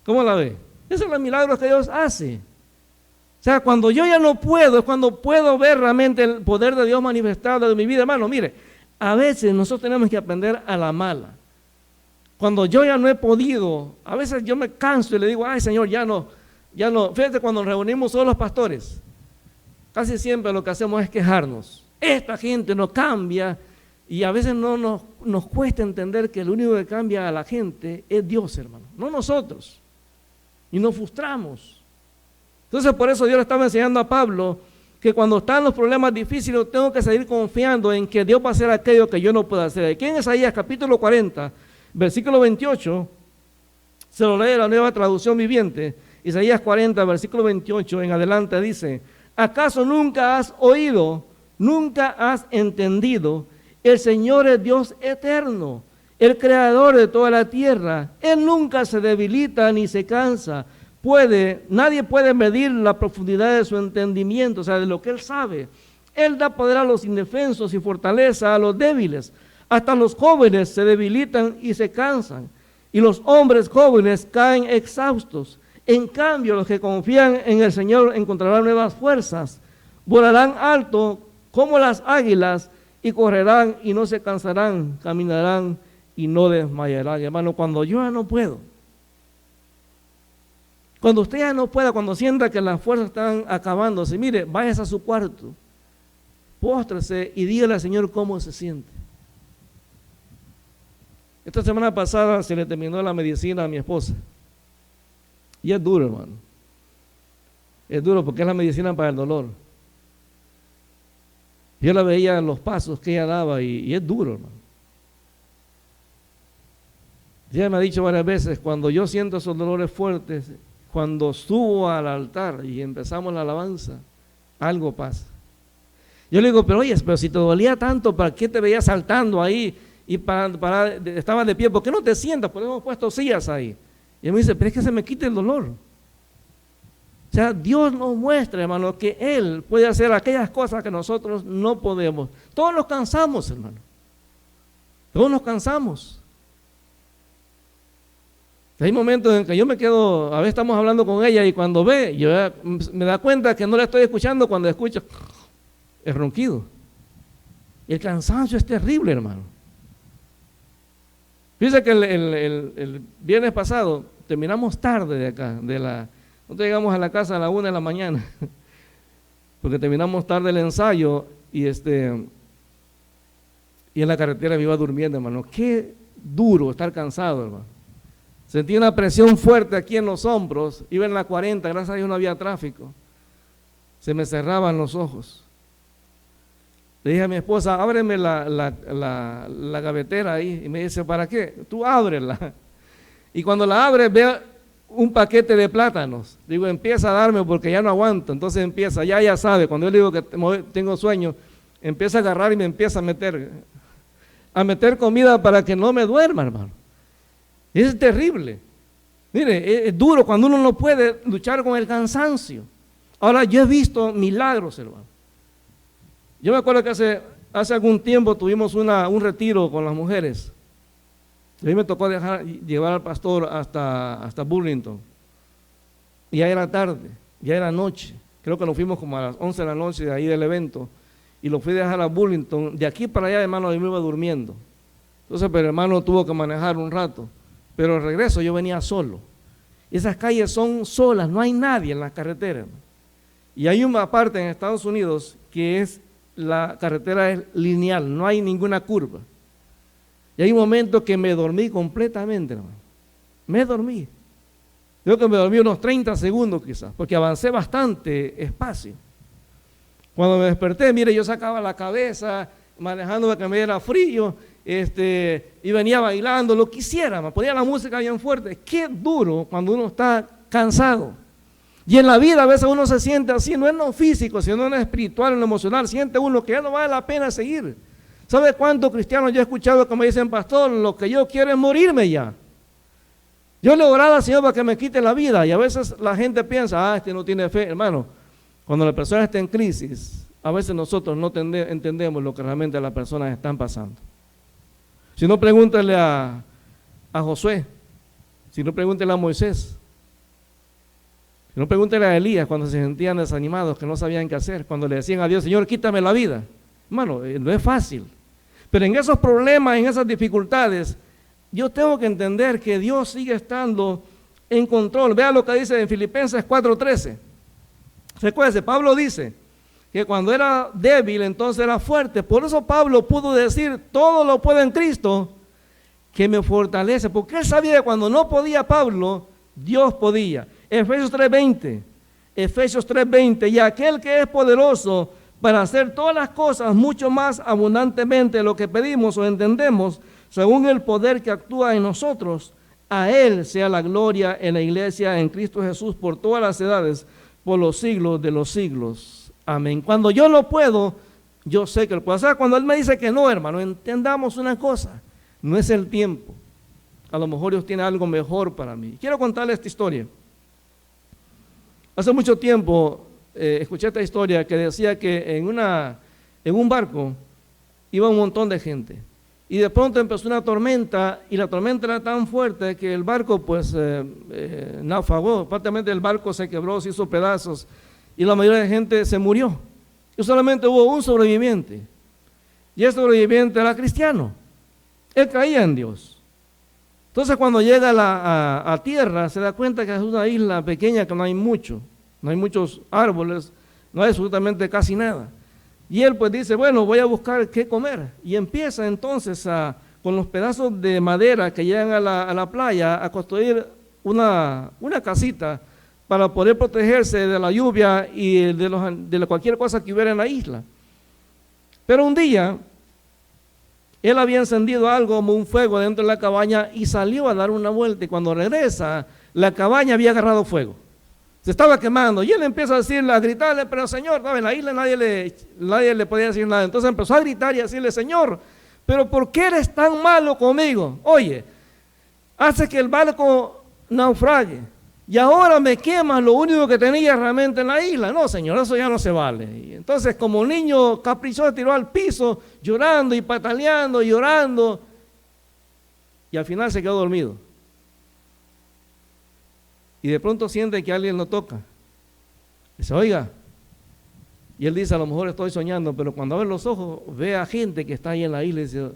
¿Cómo la ve? Esos son los milagros que Dios hace. O sea, cuando yo ya no puedo, es cuando puedo ver realmente el poder de Dios manifestado en mi vida. Hermano, mire, a veces nosotros tenemos que aprender a la mala. Cuando yo ya no he podido, a veces yo me canso y le digo, ay Señor, ya no. Fíjate, cuando nos reunimos todos los pastores, casi siempre lo que hacemos es quejarnos. Esta gente no cambia y a veces no nos cuesta entender que el único que cambia a la gente es Dios, hermano, no nosotros. Y nos frustramos. Entonces por eso Dios le estaba enseñando a Pablo que cuando están los problemas difíciles tengo que seguir confiando en que Dios va a hacer aquello que yo no puedo hacer. Aquí en Isaías capítulo 40, versículo 28, se lo lee la Nueva Traducción Viviente. Isaías 40, versículo 28 en adelante dice, ¿acaso nunca has oído, nunca has entendido? El Señor es Dios eterno, el creador de toda la tierra. Él nunca se debilita ni se cansa. Nadie puede medir la profundidad de su entendimiento, o sea, de lo que Él sabe. Él da poder a los indefensos y fortaleza a los débiles. Hasta los jóvenes se debilitan y se cansan, y los hombres jóvenes caen exhaustos. En cambio, los que confían en el Señor encontrarán nuevas fuerzas, volarán alto como las águilas y correrán y no se cansarán, caminarán y no desmayarán. Hermano, cuando yo ya no puedo, cuando usted ya no pueda, cuando sienta que las fuerzas están acabándose, mire, váyase a su cuarto, póstrese y dígale al Señor cómo se siente. Esta semana pasada se le terminó la medicina a mi esposa. Y es duro, hermano. Es duro porque es la medicina para el dolor. Yo la veía en los pasos que ella daba y es duro, hermano. Ella me ha dicho varias veces, cuando yo siento esos dolores fuertes, cuando subo al altar y empezamos la alabanza, algo pasa. Yo le digo, pero si te dolía tanto, ¿para qué te veías saltando ahí? Y estabas de pie, ¿por qué no te sientas? Porque hemos puesto sillas ahí. Y él me dice, pero es que se me quita el dolor. O sea, Dios nos muestra, hermano, que Él puede hacer aquellas cosas que nosotros no podemos. Todos nos cansamos, hermano. Todos nos cansamos. Hay momentos en que yo me quedo, a veces estamos hablando con ella y cuando ve, yo me da cuenta que no la estoy escuchando cuando escucho el ronquido. Y el cansancio es terrible, hermano. Fíjense que el viernes pasado terminamos tarde de acá, nosotros llegamos a la casa a la 1 de la mañana, porque terminamos tarde el ensayo y en la carretera me iba durmiendo, hermano. Qué duro estar cansado, hermano. Sentí una presión fuerte aquí en los hombros, iba en la 40, gracias a Dios no había tráfico. Se me cerraban los ojos. Le dije a mi esposa, ábreme la gavetera ahí. Y me dice, ¿para qué? Tú ábrela. Y cuando la abre, ve un paquete de plátanos. Digo, empieza a darme porque ya no aguanto. Entonces empieza, ya sabe, cuando yo le digo que tengo sueño, empieza a agarrar y me empieza a meter comida para que no me duerma, hermano. Es terrible. Mire, es duro cuando uno no puede luchar con el cansancio. Ahora, yo he visto milagros, hermano. Yo me acuerdo que hace algún tiempo tuvimos un retiro con las mujeres. A mí me tocó llevar al pastor hasta Burlington. Y ya era tarde, ya era noche. Creo que nos fuimos como a las 11 de la noche de ahí del evento. Y lo fui a dejar a Burlington. De aquí para allá, hermano, yo me iba durmiendo. Entonces, pero hermano tuvo que manejar un rato. Pero al regreso yo venía solo. Esas calles son solas, no hay nadie en las carreteras. Y hay una parte en Estados Unidos que la carretera es lineal, no hay ninguna curva. Y hay un momento que me dormí completamente, hermano. Me dormí. Creo que me dormí unos 30 segundos quizás, porque avancé bastante espacio. Cuando me desperté, mire, yo sacaba la cabeza, manejando para que me diera frío, y venía bailando, lo quisiera, me ponía la música bien fuerte. Qué duro cuando uno está cansado. Y en la vida a veces uno se siente así, no en lo físico, sino en lo espiritual, en lo emocional, siente uno que ya no vale la pena seguir. ¿Sabe cuántos cristianos yo he escuchado que me dicen, pastor, lo que yo quiero es morirme ya? Yo le he orado al Señor para que me quite la vida, y a veces la gente piensa, este no tiene fe. Hermano, cuando la persona está en crisis, a veces nosotros no entendemos lo que realmente las personas están pasando. Si no, pregúntale a Josué, si no, pregúntale a Moisés, si no, pregúntale a Elías cuando se sentían desanimados, que no sabían qué hacer, cuando le decían a Dios, Señor, quítame la vida. Hermano, no es fácil, pero en esos problemas, en esas dificultades, yo tengo que entender que Dios sigue estando en control. Vea lo que dice en Filipenses 4:13. Recuérdese, Pablo dice que cuando era débil, entonces era fuerte. Por eso Pablo pudo decir, todo lo puedo en Cristo, que me fortalece. Porque él sabía que cuando no podía Pablo, Dios podía. Efesios 3:20, y aquel que es poderoso para hacer todas las cosas mucho más abundantemente de lo que pedimos o entendemos, según el poder que actúa en nosotros, a Él sea la gloria en la iglesia, en Cristo Jesús, por todas las edades, por los siglos de los siglos. Amén. Cuando yo no puedo, yo sé que Él puede. O sea, cuando Él me dice que no, hermano, entendamos una cosa, no es el tiempo. A lo mejor Dios tiene algo mejor para mí. Quiero contarle esta historia. Hace mucho tiempo escuché esta historia que decía que en un barco iba un montón de gente. Y de pronto empezó una tormenta, y la tormenta era tan fuerte que el barco pues naufragó. Prácticamente el barco se quebró, se hizo pedazos, y la mayoría de gente se murió. Y solamente hubo un sobreviviente. Y ese sobreviviente era cristiano. Él creía en Dios. Entonces cuando llega a tierra, se da cuenta que es una isla pequeña que no hay muchos árboles, no hay absolutamente casi nada. Y él pues dice, bueno, voy a buscar qué comer. Y empieza entonces con los pedazos de madera que llegan a la playa, a construir una casita para poder protegerse de la lluvia y de cualquier cosa que hubiera en la isla. Pero un día, él había encendido algo como un fuego dentro de la cabaña y salió a dar una vuelta, y cuando regresa, la cabaña había agarrado fuego. Se estaba quemando, y él empieza a gritarle, pero Señor, no, en la isla nadie le podía decir nada. Entonces empezó a gritar y a decirle, Señor, pero ¿por qué eres tan malo conmigo? Oye, hace que el barco naufrague, y ahora me quemas lo único que tenía realmente en la isla. No, Señor, eso ya no se vale. Y entonces, como un niño caprichoso, tiró al piso, llorando y pataleando, llorando, y al final se quedó dormido. Y de pronto siente que alguien lo toca. Dice, oiga. Y él dice, a lo mejor estoy soñando, pero cuando abre los ojos, ve a gente que está ahí en la isla y dice,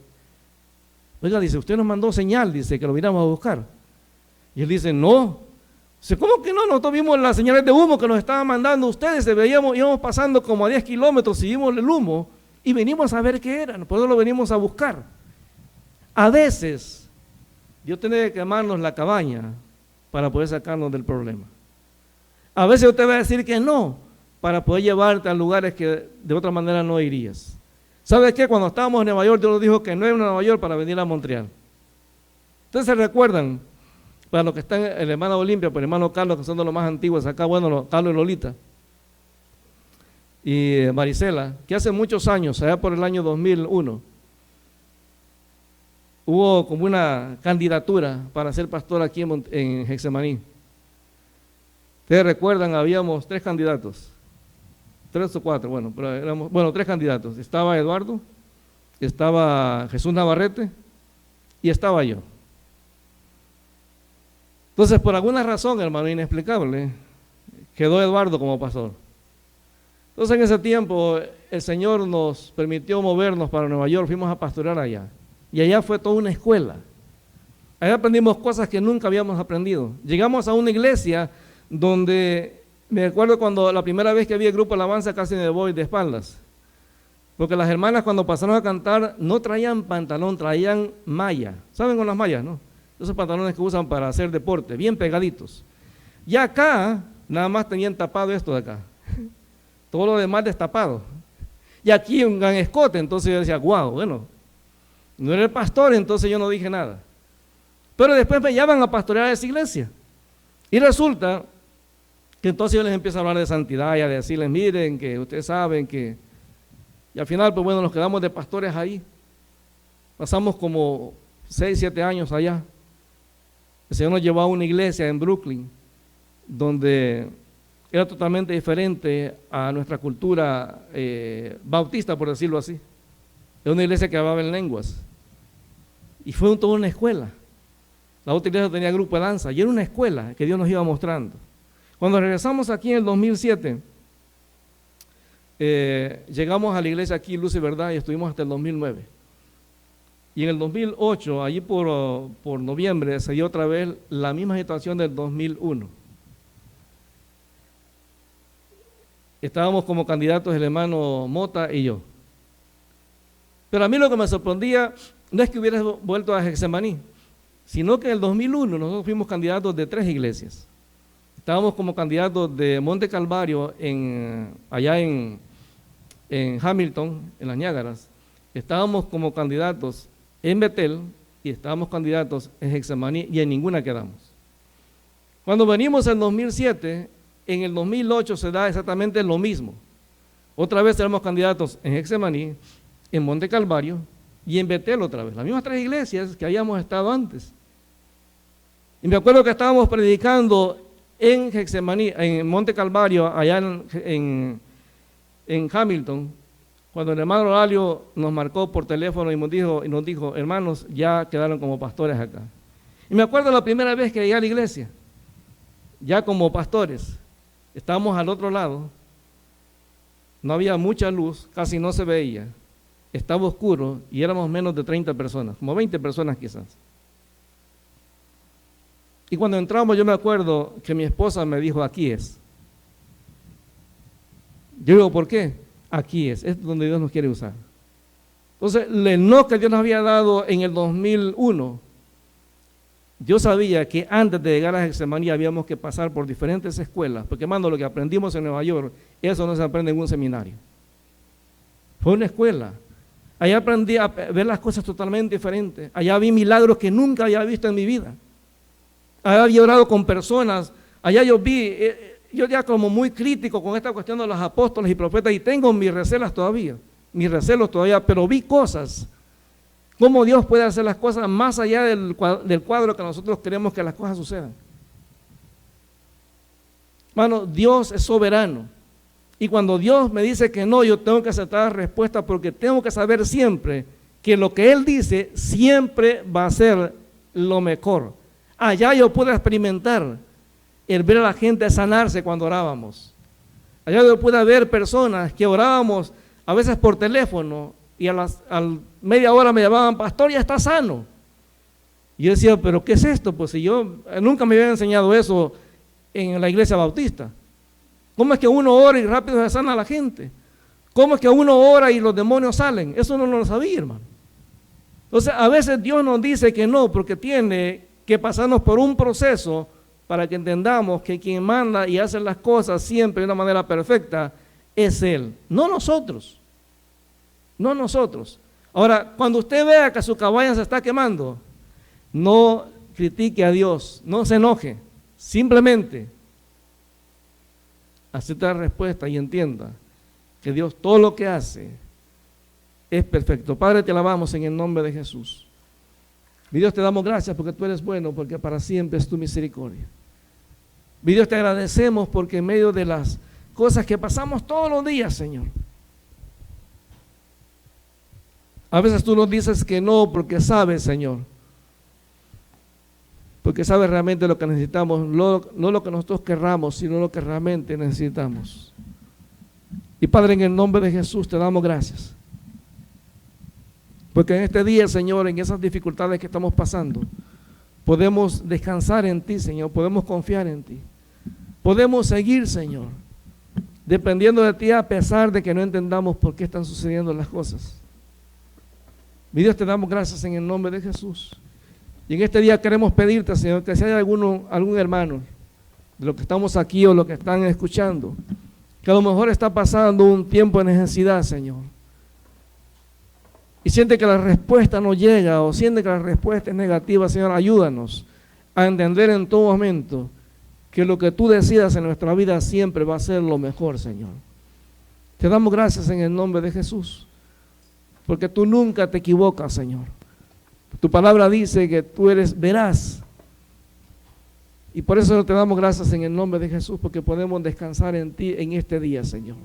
oiga, dice, usted nos mandó señal, dice, que lo vinamos a buscar. Y él dice, no. Dice, ¿cómo que no? Nosotros vimos las señales de humo que nos estaban mandando ustedes. Íbamos pasando como a 10 kilómetros, seguimos el humo y venimos a ver qué era. Por eso lo venimos a buscar. A veces, Dios tiene que quemarnos la cabaña para poder sacarnos del problema. A veces usted va a decir que no, para poder llevarte a lugares que de otra manera no irías. ¿Sabe qué? Cuando estábamos en Nueva York, Dios nos dijo que no era Nueva York para venir a Montreal. Ustedes se recuerdan, para los que están, el hermano Olimpia, por el hermano Carlos, que son de los más antiguos acá, bueno, Carlos y Lolita, y Marisela, que hace muchos años, allá por el año 2001, hubo como una candidatura para ser pastor aquí en Getsemaní. Ustedes recuerdan, habíamos 3 candidatos, 3 o 4, pero éramos 3 candidatos. Estaba Eduardo, estaba Jesús Navarrete y estaba yo. Entonces, por alguna razón, hermano, inexplicable, quedó Eduardo como pastor. Entonces, en ese tiempo, el Señor nos permitió movernos para Nueva York, fuimos a pastorear allá. Y allá fue toda una escuela. Allá aprendimos cosas que nunca habíamos aprendido. Llegamos a una iglesia donde, me acuerdo cuando la primera vez que vi el grupo Alabanza, casi me voy de espaldas. Porque las hermanas cuando pasaron a cantar no traían pantalón, traían malla. ¿Saben con las mallas, no? Esos pantalones que usan para hacer deporte, bien pegaditos. Y acá, nada más tenían tapado esto de acá. Todo lo demás destapado. Y aquí un gran escote, entonces yo decía, guau, bueno. No era el pastor, entonces yo no dije nada. Pero después me llaman a pastorear a esa iglesia. Y resulta Que entonces yo les empiezo a hablar de santidad y a decirles, miren, que ustedes saben que... Y al final, pues bueno, nos quedamos de pastores ahí. Pasamos como 6, 7 años allá. El Señor nos llevó a una iglesia en Brooklyn, donde era totalmente diferente a nuestra cultura bautista, por decirlo así. Era una iglesia que hablaba en lenguas. Y fue toda una escuela. La otra iglesia tenía grupo de danza, y era una escuela que Dios nos iba mostrando. Cuando regresamos aquí en el 2007, llegamos a la iglesia aquí, Luz y Verdad, y estuvimos hasta el 2009. Y en el 2008, allí por noviembre, se dio otra vez la misma situación del 2001. Estábamos como candidatos el hermano Mota y yo. Pero a mí lo que me sorprendía no es que hubiera vuelto a Getsemaní, sino que en el 2001 nosotros fuimos candidatos de 3 iglesias. Estábamos como candidatos de Monte Calvario allá en Hamilton, en las Niágaras. Estábamos como candidatos en Betel y estábamos candidatos en Getsemaní y en ninguna quedamos. Cuando venimos en 2007, en el 2008 se da exactamente lo mismo. Otra vez tenemos candidatos en Getsemaní, en Monte Calvario y en Betel otra vez. Las mismas 3 iglesias que habíamos estado antes. Y me acuerdo que estábamos predicando en Getsemaní, en Monte Calvario, allá en Hamilton, cuando el hermano Oralio nos marcó por teléfono y nos dijo, hermanos, ya quedaron como pastores acá. Y me acuerdo la primera vez que llegué a la iglesia, ya como pastores, estábamos al otro lado, no había mucha luz, casi no se veía, estaba oscuro y éramos menos de 30 personas, como 20 personas quizás. Y cuando entramos yo me acuerdo que mi esposa me dijo, aquí es. Yo digo, ¿por qué? Aquí es donde Dios nos quiere usar. Entonces, el no que Dios nos había dado en el 2001, yo sabía que antes de llegar a Getsemaní habíamos que pasar por diferentes escuelas, porque hermano, lo que aprendimos en Nueva York, eso no se aprende en un seminario. Fue una escuela. Allá aprendí a ver las cosas totalmente diferentes. Allá vi milagros que nunca había visto en mi vida. Allá había orado con personas. Allá yo vi, yo ya como muy crítico con esta cuestión de los apóstoles y profetas, y tengo mis recelos todavía, pero vi cosas. Cómo Dios puede hacer las cosas más allá del cuadro que nosotros queremos que las cosas sucedan. Hermano, Dios es soberano. Y cuando Dios me dice que no, yo tengo que aceptar la respuesta, porque tengo que saber siempre que lo que Él dice siempre va a ser lo mejor. Allá yo pude experimentar el ver a la gente sanarse cuando orábamos. Allá yo pude ver personas que orábamos a veces por teléfono y a media hora me llamaban, pastor, ya está sano. Y yo decía, pero ¿qué es esto? Pues si yo nunca me habían enseñado eso en la iglesia bautista. ¿Cómo es que uno ora y rápido se sana a la gente? ¿Cómo es que uno ora y los demonios salen? Eso no lo sabía, hermano. Entonces, a veces Dios nos dice que no, porque tiene que pasarnos por un proceso para que entendamos que quien manda y hace las cosas siempre de una manera perfecta es Él, no nosotros. No nosotros. Ahora, cuando usted vea que su cabaña se está quemando, no critique a Dios, no se enoje, simplemente acepta la respuesta y entienda que Dios todo lo que hace es perfecto. Padre, te alabamos en el nombre de Jesús. Mi Dios, te damos gracias porque tú eres bueno, porque para siempre es tu misericordia. Mi Dios, te agradecemos porque en medio de las cosas que pasamos todos los días, Señor, a veces tú nos dices que no porque sabes, Señor, porque sabes realmente lo que necesitamos, no lo que nosotros querramos, sino lo que realmente necesitamos. Y Padre, en el nombre de Jesús te damos gracias. Porque en este día, Señor, en esas dificultades que estamos pasando, podemos descansar en ti, Señor, podemos confiar en ti. Podemos seguir, Señor, dependiendo de ti a pesar de que no entendamos por qué están sucediendo las cosas. Mi Dios, te damos gracias en el nombre de Jesús. Y en este día queremos pedirte, Señor, que si hay algún hermano de los que estamos aquí o los que están escuchando, que a lo mejor está pasando un tiempo de necesidad, Señor, y siente que la respuesta no llega o siente que la respuesta es negativa, Señor, ayúdanos a entender en todo momento que lo que tú decidas en nuestra vida siempre va a ser lo mejor, Señor. Te damos gracias en el nombre de Jesús, porque tú nunca te equivocas, Señor. Tu palabra dice que tú eres veraz. Y por eso te damos gracias en el nombre de Jesús, porque podemos descansar en ti en este día, Señor.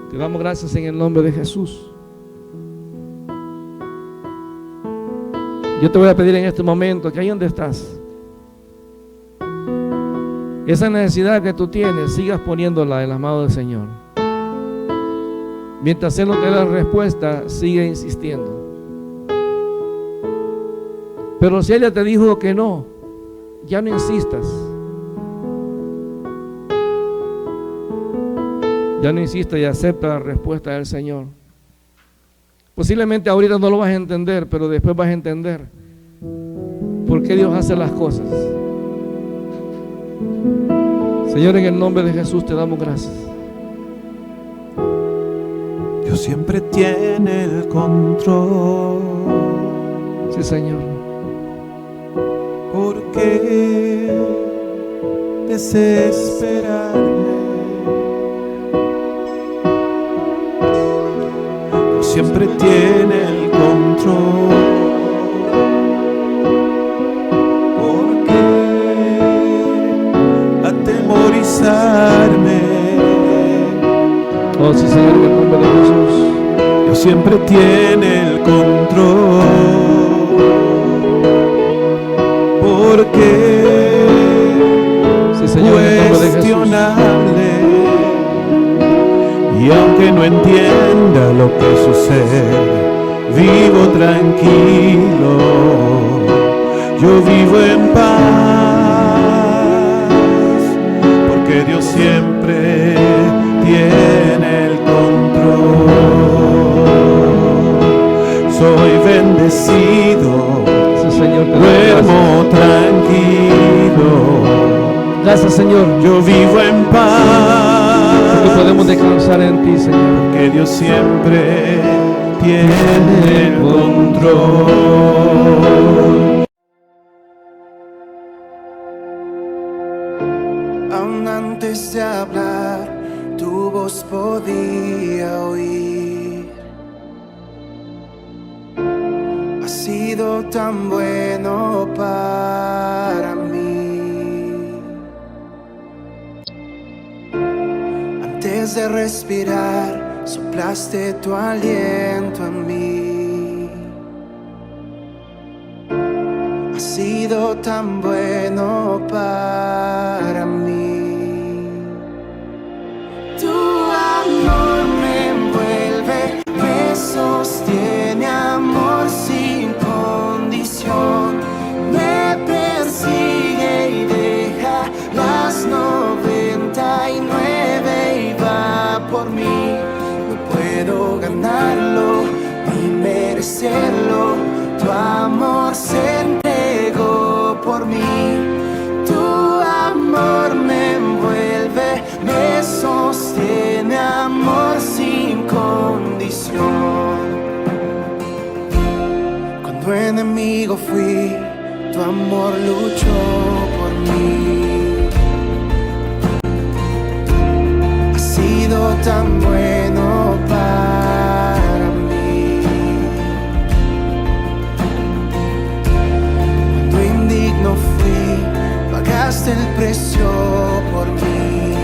Te damos gracias en el nombre de Jesús. Yo te voy a pedir en este momento que ahí donde estás, esa necesidad que tú tienes, sigas poniéndola en las manos del Señor. Mientras Él no te da la respuesta, sigue insistiendo. Pero si ella te dijo que no, ya no insistas. Ya no insistas y acepta la respuesta del Señor. Posiblemente ahorita no lo vas a entender, pero después vas a entender por qué Dios hace las cosas. Señor, en el nombre de Jesús te damos gracias. Dios siempre tiene el control. Sí, Señor. ¿Por qué desesperarme? Dios siempre tiene el control. ¿Por qué atemorizarme? Oh, sí, Señor, en el nombre de Jesús. Dios siempre tiene el control. Porque sí, Señor, cuestionable, y aunque no entienda lo que sucede, vivo tranquilo, yo vivo en paz, porque Dios siempre tiene el control. Soy bendecido, Señor, duermo tranquilo. Gracias, Señor. Yo vivo en paz. Porque podemos descansar en ti, Señor. Porque Dios siempre tiene el control. Aún antes de hablar, tu voz podía oír. Has sido tan bueno para mí. Antes de respirar, soplaste tu aliento en mí. Has sido tan bueno para mí. Tu amor me envuelve, me sostiene, amor sin condición. Me persigue y deja las 99 y va por mí. No puedo ganarlo ni merecerlo. Tu amor se entregó por mí. Tu amor me envuelve, me sostiene, amor sin condición. Cuando enemigo fui, tu amor luchó por mí. Has sido tan bueno para mí. Cuando indigno fui, pagaste el precio por mí.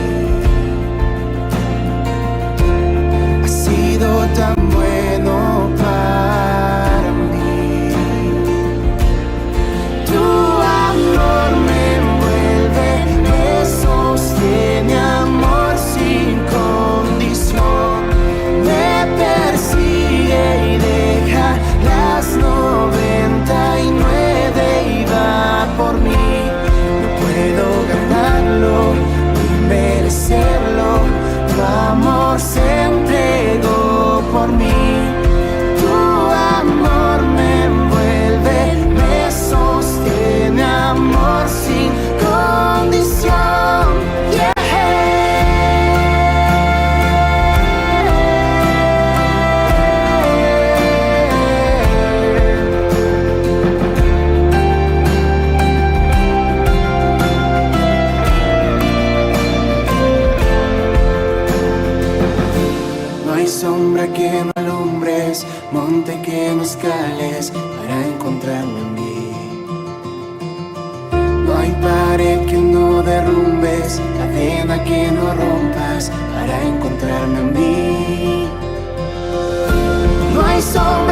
Has sido tan bueno para mí. Tu amor me envuelve, me sostiene, amor sin condición. escales para encontrarme en mí. No hay pared que no derrumbes, cadena que no rompas para encontrarme en mí. No hay sombra